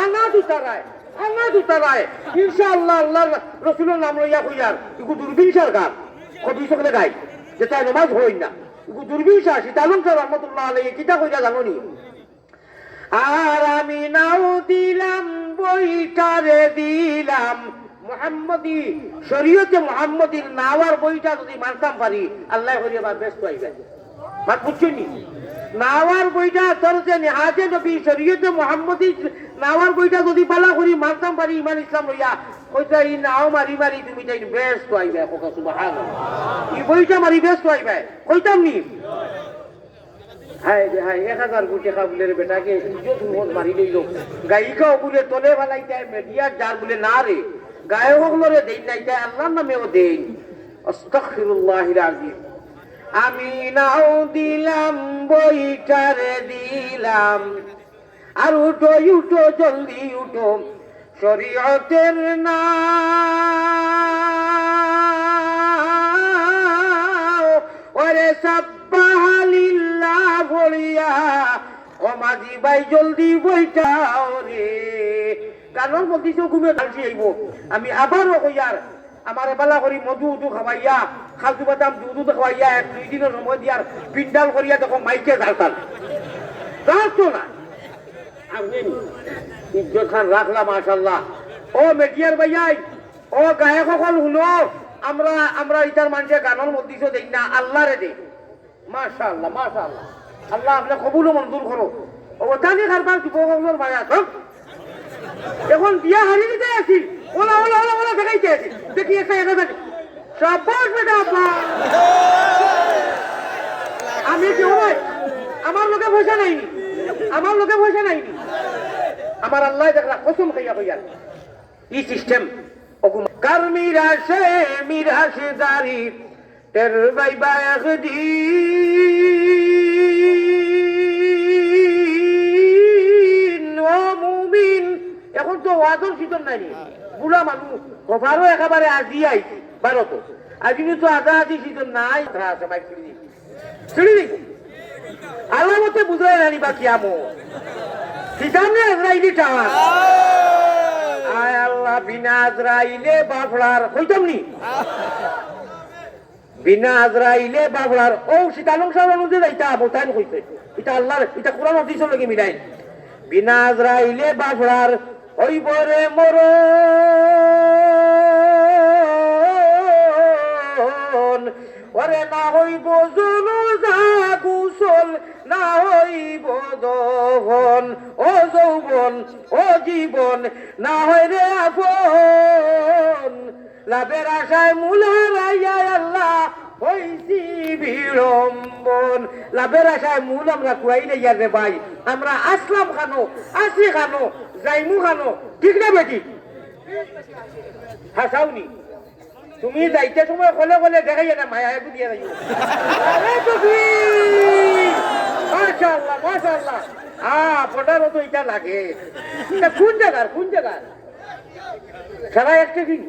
আনা দুতারায় ইনশাআল্লাহ আল্লাহ রসুলের নাম লইয়া কইয়ার ইগু দুর্বিনসার গান কবি সকলে গাই যে তাই নমাজ হই না ইগু দুর্বিনসা সীতালং সাহেব রহমতুল্লাহ আলাইহি কিতা কইরা জানোনি আর আমি নাও দিলাম বইটারে দিলাম মুহাম্মদি শরীয়তে মুহাম্মদির নাওয়ার বইটা যদি মানতাম পারি আল্লাহ করিয়া বা ব্যস্ত হইবে বাট বুঝছনি নাওয়ার বইটা তরজে নেহাজে নবী শরীয়তে মুহাম্মদি নাওয়ার বইটা যদি পালা করি মানতাম পারি ইমান ইসলাম লইয়া কইতা এই নাও মারি মারি তুমি তাই ব্যস্ত হইবে কোকা সুবহানাল্লাহ এই বইটা মারি ব্যস্ত হইবে কইতাম নি হায় রে হায় 1000 কোটি টাকা বলে রে বেটাকে ইজ্জত মোহন মারি লইল গায়িকাও বলে তলে বানাইতে মিডিয়া যার বলে না রে গায়কগুলোরে দেই নাই তাই আল্লাহর নামেও দেই আস্তাগফিরুল্লাহিল আযীম আমি নাও দিলাম বইটারে দিলাম আর উঠো উঠো জলদি উঠো শরীয়তের নাও ওরে সাব্বাহালিল্লাহ বলিয়া ও মাঝি ভাই জলদি বইটাও রে গানের মধ্যে ঘুমে ঢালছি আইব আমি আবারও কইয়ার আমার বেলা করি মধু উদু খাওয়াইয়া খালতু বাদাম দুধ খাওয়াইয়া 1-2 দিনের সময় দিয়ার পিন্ডাল করিয়া তখন মাইকে ঝাড়তাম জানতো না আপনি ইজ্জত খান রাখলাম মাশাআল্লাহ ও মেডিয়ার ভাইয়াই ও গায়ক সকল শুনো আমরা ইটার মানুষের গানের মধ্যে দেই না আল্লাহ রে দেই মাশাআল্লাহ মাশাআল্লাহ আল্লাহ আপনি কবুল মঞ্জুর করো ও জানি কারবার যুবকগুলোর ভাই আছে এখন বিয়া হারিয়ে দিতে আছি ওলা ওলা ওলা ওলা দেখাইতে আছি দেখি একটা এটা দেখি সাবাস বেটা আমি কি হয় আমার লোকে পয়সা নাইনি আমার আল্লাহ দেখলা কসম খাইয়া কইয়া এই সিস্টেম কার মিরাশে দারি তের বাই বাই এখন তো ওয়াদর শীতল নাই বুড়া মানুষ কভারও একেবারে আজি আইছি ভারত আজি তো আধা আজি শীতল নাই ছিড়ি দিই আল্লাহ মতে বুঝাই রানি বাকি আমো শীতামনে আজরাইলি টাওয়ার আয় আল্লাহ বিনা আজরাইলে বাফড়ার কইতাম নি বিনা আজরাইলে বাফড়ার ও শীতালং সাহেব অনুযায়ী যাইতা বোতাইন কইছে এটা আল্লাহর এটা কোরআন হাদিসের লগে মিলাই বিনা আজরাইলে বাফড়ার হইব রে মরণ ওরে না হইব জনজা গুসল না হইব দহন ও যৌবন ও জীবন না হয় রে আপন লাভের আশায় মূল হারাইয়া আল্লাহ হইছি বিড়ম্বন লাভের আশায় মূল আমরা কুয়াই নাই রে ভাই আমরা আসলাম খানো আসি খানো যাইমু খানো ঠিক না বেটি হাসাওনি তুমি যাইতে সময় কলে কলে দেখাইয়া না মায়া বুঝিয়ে যাইও মাশাআল্লাহ মাশাআল্লাহ পটারও তো এটা লাগে কোন জায়গার সারা একটা দিন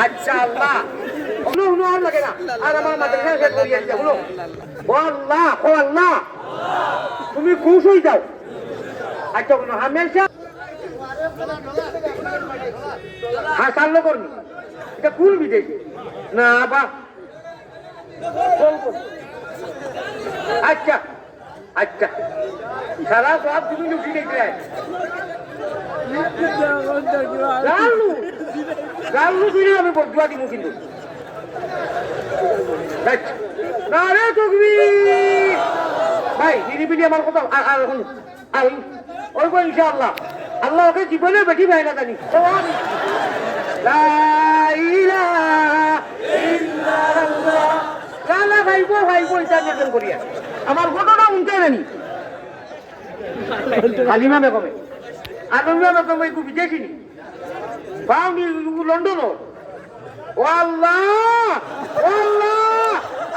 আচ্ছা আল্লাহ লাগে না আর আমার আল্লাহ তুমি খুশ হয়ে যাও আচ্ছা হামেশা হ্যাঁ চাল্য করনি এটা কোন বিদেশি না বা আচ্ছা আচ্ছা সারা সব তুমি লুকিয়ে দেখলে গালু দিলে আমি বদুয়া দিব কিন্তু না রে তুমি ভাই নিরিবিলি আমার কথা আর ওই বই ইনশাআল্লাহ আল্লাহ ওকে জীবনে বেটি ভাই না জানি আমার ঘটনা উনতে জানি হালিমা বেগমে আনন্দিয়া বেগমে বিদেশি নি পাওনি লন্ডন ও আল্লাহ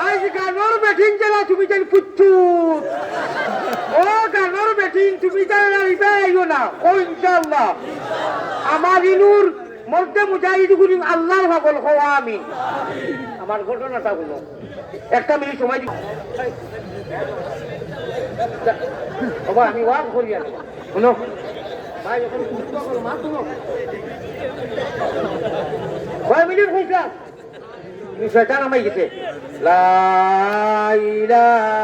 আজ গানোর ব্যাটিং চালা তুমি জানি পুচ্ছুত ও গানোর ব্যাটিং তুমি জানি না ও ইনশাআল্লাহ আমার ইনুর মধ্যে মুজাহিদ করিম আল্লাহর পাগল হওয়া আমি আমার ঘটনাটা হলো একটা মিনিট সময় দিই বাবা আমি ওয়াজ করি আর শুনো ভাই এখন মা শুনো 5 মিনিট হয়েছে শয়তান আমায় গেছে লা ইলাহা